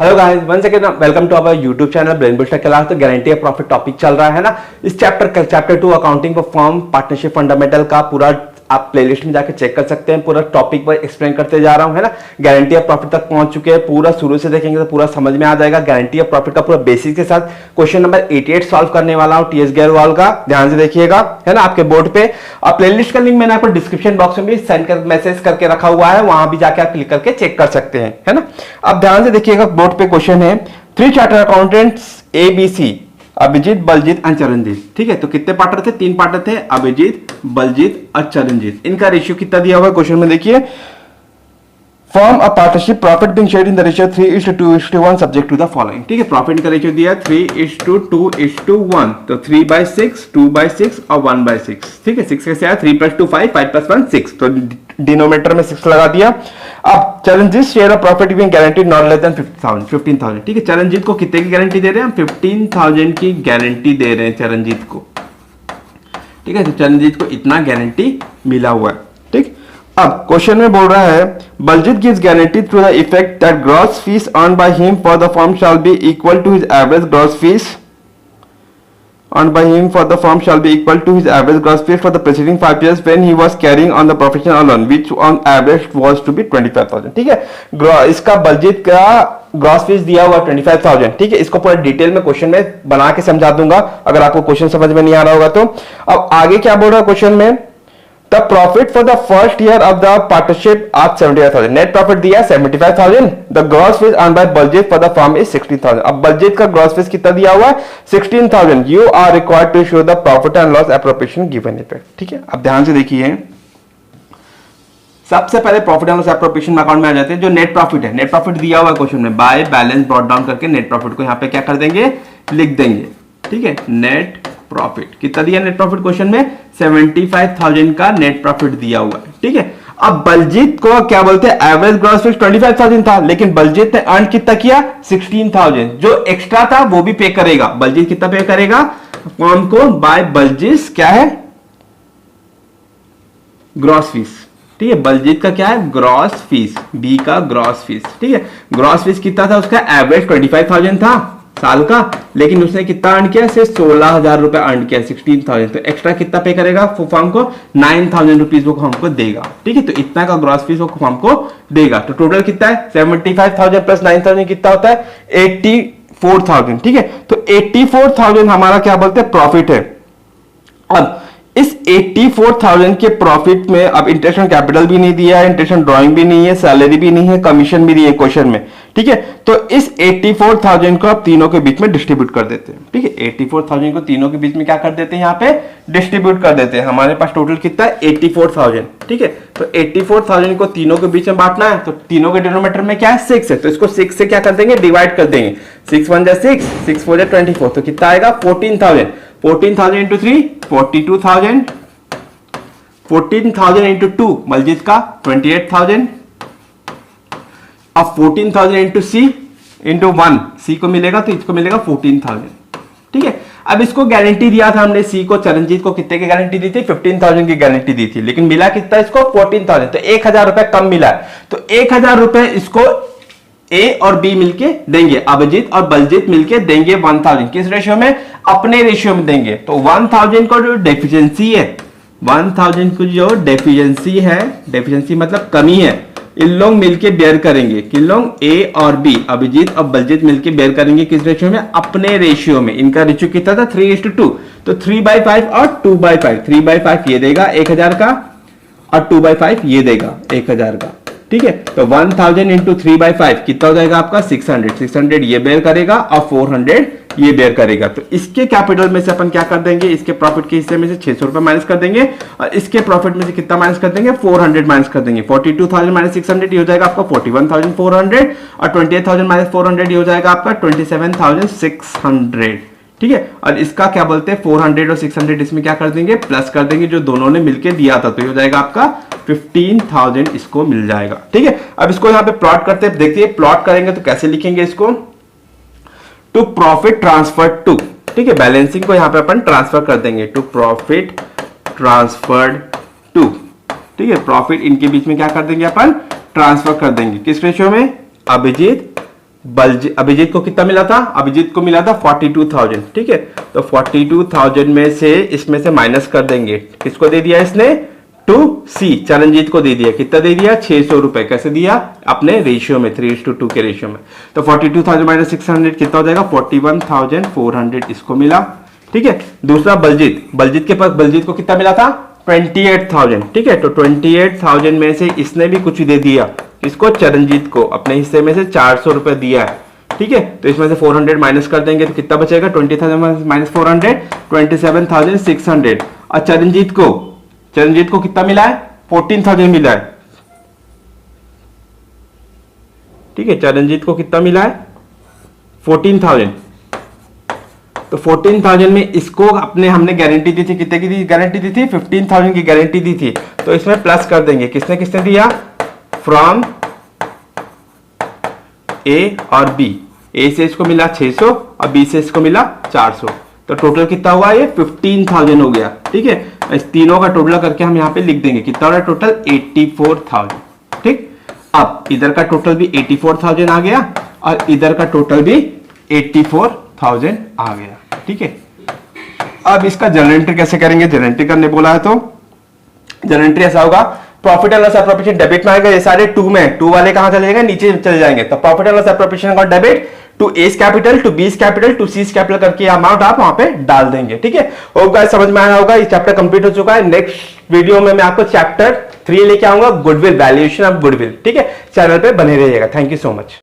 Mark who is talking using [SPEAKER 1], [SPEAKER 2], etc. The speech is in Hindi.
[SPEAKER 1] Hello guys, one second, welcome to our YouTube channel brain booster class. तो गारंटी ऑफ प्रॉफिट टॉपिक चल रहा है ना। इस chapter 2 accounting for firm partnership fundamental का पूरा आप प्लेलिस्ट में जाकर चेक कर सकते हैं। पूरा टॉपिक पर एक्सप्लेन करते जा रहा हूं, है ना। गारंटी ऑफ प्रॉफिट तक पहुंच चुके हैं, पूरा शुरू से देखेंगे तो पूरा समझ में आ जाएगा। गारंटी ऑफ प्रॉफिट का पूरा बेसिक के साथ क्वेश्चन नंबर 88 सॉल्व करने वाला हूं टीएस गेरवाल का, ध्यान से देखिएगा, है ना, आपके बोर्ड पे। और प्लेलिस्ट का लिंक मैंने आपको डिस्क्रिप्शन बॉक्स में भी सेंड कर मैसेज करके रखा हुआ है, वहां भी जाके आप क्लिक करके चेक कर सकते हैं, है ना। अब ध्यान से देखिएगा, बोर्ड पे क्वेश्चन है 3 chartered accountants ABC, Abhijit, Baljit and Charanjit. ठीक है, तो कितने पार्टनर थे? 3 पार्टनर थे, अभिजीत, बलजीत और चरणजीत। इनका रेशियो कितना दिया हुआ है क्वेश्चन में, देखिए। Form a partnership, profit being shared in the ratio 3:2:1 subject to the following. ठीक है, प्रॉफिट का रेशियो दिया 3:2:1, तो 3/6, 2/6 और 1/6। ठीक है, 6 कैसे आया? 3 + 2 5, 5 + 1 6, तो डिनोमिनेटर में 6 लगा दिया। अब Charanjit share of profit being guaranteed not less than 15,000। ठीक है, चरणजीत को कितने की गारंटी दे रहे हैं हम? 15,000 की गारंटी दे रहे हैं चरणजीत को। ठीक है, तो चरणजीत को इतना गारंटी मिला हुआ है। ठीक, अब क्वेश्चन में बोल रहा है Baljit gives guarantee through the effect that gross fees earned by him for the firm shall be equal to his average gross fees earned by him for the firm shall be equal to his average gross fees for the preceding 5 years when he was carrying on the profession alone, which on average was to be 25,000। ठीक है, इसका बलजीत का ग्रॉस फीस दिया हुआ 25,000। ठीक है, इसको पूरा डिटेल में क्वेश्चन में बना के समझा दूंगा अगर आपको क्वेश्चन समझ में नहीं आ रहा होगा तो। अब आगे क्या बोल रहा है क्वेश्चन में? The profit for the first year of the partnership at 75,000। Net profit दिया 75,000। The gross fees earned by Baljit for the firm is 16,000। अब बलजीत का ग्रॉस फीस कितना दिया हुआ है? 16,000। You are required to show the profit and loss appropriation given effect। ठीक है, अब ध्यान से देखिए, सबसे पहले profit and loss appropriation account में आ जाते हैं। जो नेट प्रॉफिट है, नेट प्रॉफिट दिया हुआ है क्वेश्चन में, बाय बैलेंस ब्रॉट डाउन करके नेट प्रॉफिट को यहाँ पे क्या कर देंगे? लिख देंगे। ठीक है, नेट प्रॉफिट कितना दिया नेट प्रॉफिट क्वेश्चन में? 75,000 का नेट प्रॉफिट दिया हुआ है। ठीक है, अब बलजीत को क्या बोलते हैं? एवरेज ग्रॉस फीस 25,000 था, लेकिन बलजीत ने अर्न कितना किया? 16,000। जो एक्स्ट्रा था वो भी पे करेगा। बलजीत कितना पे करेगा फर्म को? बाय बलजीत क्या है? Gross fees. ठीक है, बलजीत का क्या है? ग्रॉस फीस, बी का ग्रॉस फीस। ठीक है, ग्रॉस फीस कितना था उसका? एवरेज 25,000 था साल का, लेकिन उसने कितना अर्न किया? सिर्फ 16,000 रुपए अर्न किया, 16,000। तो एक्स्ट्रा कितना पे करेगा फर्म को? 9,000 रुपीज वो फर्म को देगा। ठीक है, तो इतना का ग्रॉस फीस वो फर्म को देगा। तो टोटल कितना है? 75,000 प्लस 9,000 कितना होता है? 84,000। ठीक है, तो 84,000 हमारा क्या बोलते हैं? प्रॉफिट है। अब इस 84,000 के प्रॉफिट में अब इंटरेस्ट ऑन कैपिटल भी नहीं दिया है, इंटरेस्ट ऑन ड्राइंग भी नहीं है, सैलरी भी नहीं है, कमीशन भी नहीं है क्वेश्चन में। ठीक है, तो इस 84,000 को आप तीनों के बीच में डिस्ट्रीब्यूट कर देते हैं। ठीक है, 84,000 को तीनों के बीच में क्या कर देते हैं? यहाँ पे डिस्ट्रीब्यूट कर देते हैं। हमारे पास टोटल कितना है? 84,000। ठीक है, तो 84,000 को तीनों के बीच में बांटना है, तो तीनों के डिनोमिनेटर में क्या है? 6 है, तो इसको 6 से क्या कर देंगे? डिवाइड कर देंगे। 6 1 6, 6 4 24, तो कितना आएगा? 14,000। 14,000 इंटू 3 42,000, 14,000 इंटू 2 बलजीत का 28,000। अब 14,000 इंटू सी इंटू 1, सी को मिलेगा तो इसको मिलेगा 14,000। ठीक है, अब इसको गारंटी दिया था हमने, सी को, चरणजीत को कितने की गारंटी दी थी? 15,000 की गारंटी दी थी, लेकिन मिला कितना इसको? 14,000। तो 1,000 रुपए कम मिला है, तो 1,000 रुपए इसको ए और बी मिलके देंगे, अभिजीत और बलजीत मिलके देंगे 1,000। किस रेशियो में? अपने रेशियो में देंगे। तो 1,000 को जो डेफिशिएंसी है, 1,000 को जो डेफिशिएंसी है, डेफिशिएंसी मतलब कमी है, इन लोग मिलके बेयर करेंगे। किन लोग? ए और बी, अभिजीत और बलजीत मिलके बेयर करेंगे। किस रेशियो में? अपने रेशियो में। इनका रेशियो कितना था? 3:2, तो 3/5 और 2/5। 3/5 ये देगा 1,000 का, और 2/5 ये देगा 1,000 का। ठीक है, तो 1,000 इंटू 3/5 कितना हो जाएगा आपका? 600। 600 ये बेयर करेगा और 400 ये बेयर करेगा। तो इसके कैपिटल में से अपन क्या कर देंगे? इसके प्रॉफिट के हिस्से में से 600 रुपए माइनस कर देंगे, और इसके प्रॉफिट में से कितना माइनस कर देंगे? 400 माइनस कर देंगे। 42,000 माइनस 600 ये हो जाएगा आपका 41,400, और 28,000 माइनस 400 ये हो जाएगा आपका 27,600। ठीक है, और इसका क्या बोलते हैं? 400 और 600 इसमें क्या कर देंगे? प्लस कर देंगे, जो दोनों ने मिलकर दिया था, तो ये हो जाएगा आपका 15,000 इसको मिल जाएगा। ठीक है, अब इसको यहाँ पे प्लॉट करते हैं, देखिए प्लॉट करेंगे तो कैसे लिखेंगे इसको? To profit transfer to. ठीक है, बैलेंसिंग को यहाँ पे अपन ट्रांसफर कर देंगे, टू प्रॉफिट ट्रांसफर्ड टू। ठीक है, प्रॉफिट इनके बीच में क्या कर देंगे? अपन ट्रांसफर कर देंगे। किस रेशियो में? अभिजीत अभिजीत को कितना मिला था? अभिजीत को मिला था 42,000, ठीक है। तो 42,000 में से इसमें से माइनस कर देंगे, किसको दे दिया इसने? टू सी, चरणजीत को दे दिया। कितना दे दिया? 600 रुपए। कैसे दिया? अपने रेशियो में, 3:2 के रेशियो में। तो 42,000 माइनस 600 कितना हो जाएगा? 41,400 इसको मिला, ठीक है। दूसरा बलजीत के पास, बलजीत को कितना मिला था? 28,000, ठीक है। तो 28,000 में से इसने भी कुछ दे दिया, इसको चरणजीत को अपने हिस्से में से 400 रुपए दिया है, ठीक है। तो इसमें से 400 माइनस कर देंगे तो कितना बचेगा? 20,000 माइनस 400, 27,600। और चरणजीत को कितना मिला है? 14,000 मिला है, ठीक है। चरणजीत को कितना मिला है? 14,000। तो 14,000 में इसको अपने हमने गारंटी दी थी, कितने की गारंटी दी थी? 15,000 की गारंटी दी थी। तो इसमें प्लस कर देंगे, किसने किसने दिया? फ्रॉम ए और बी। ए से इसको मिला 600 और बी से इसको मिला 400। तो टोटल कितना हुआ? ये 15,000 हो गया, ठीक है। इस तीनों का टोटल करके हम यहाँ पे लिख देंगे, कितना हो रहा है टोटल? 84,000, ठीक। अब इधर का टोटल भी 84,000 आ गया और इधर का टोटल भी 84,000 आ गया, ठीक है। अब इसका जनरल एंट्री कैसे करेंगे? जनरल एंट्री करने बोला है तो जनरल एंट्री ऐसा होगा, profit and loss appropriation debit में आएगा। ये सारे 2 में, 2 वाले कहां चले जाएंगे? नीचे चले जाएंगे। तो प्रॉफिट एंड लॉस एप्रोप्रिएशन का debit to A's capital, to B's capital, to C's capital करके अमाउंट आप वहां पे डाल देंगे, ठीक है। होप गाइस समझ में आया होगा। ये चैप्टर कंप्लीट हो चुका है। नेक्स्ट वीडियो में मैं आपको चैप्टर 3 लेके आऊंगा, गुडविल, वैल्यूएशन ऑफ गुडविल, ठीक है। चैनल पे बने रहिएगा। Thank you so much.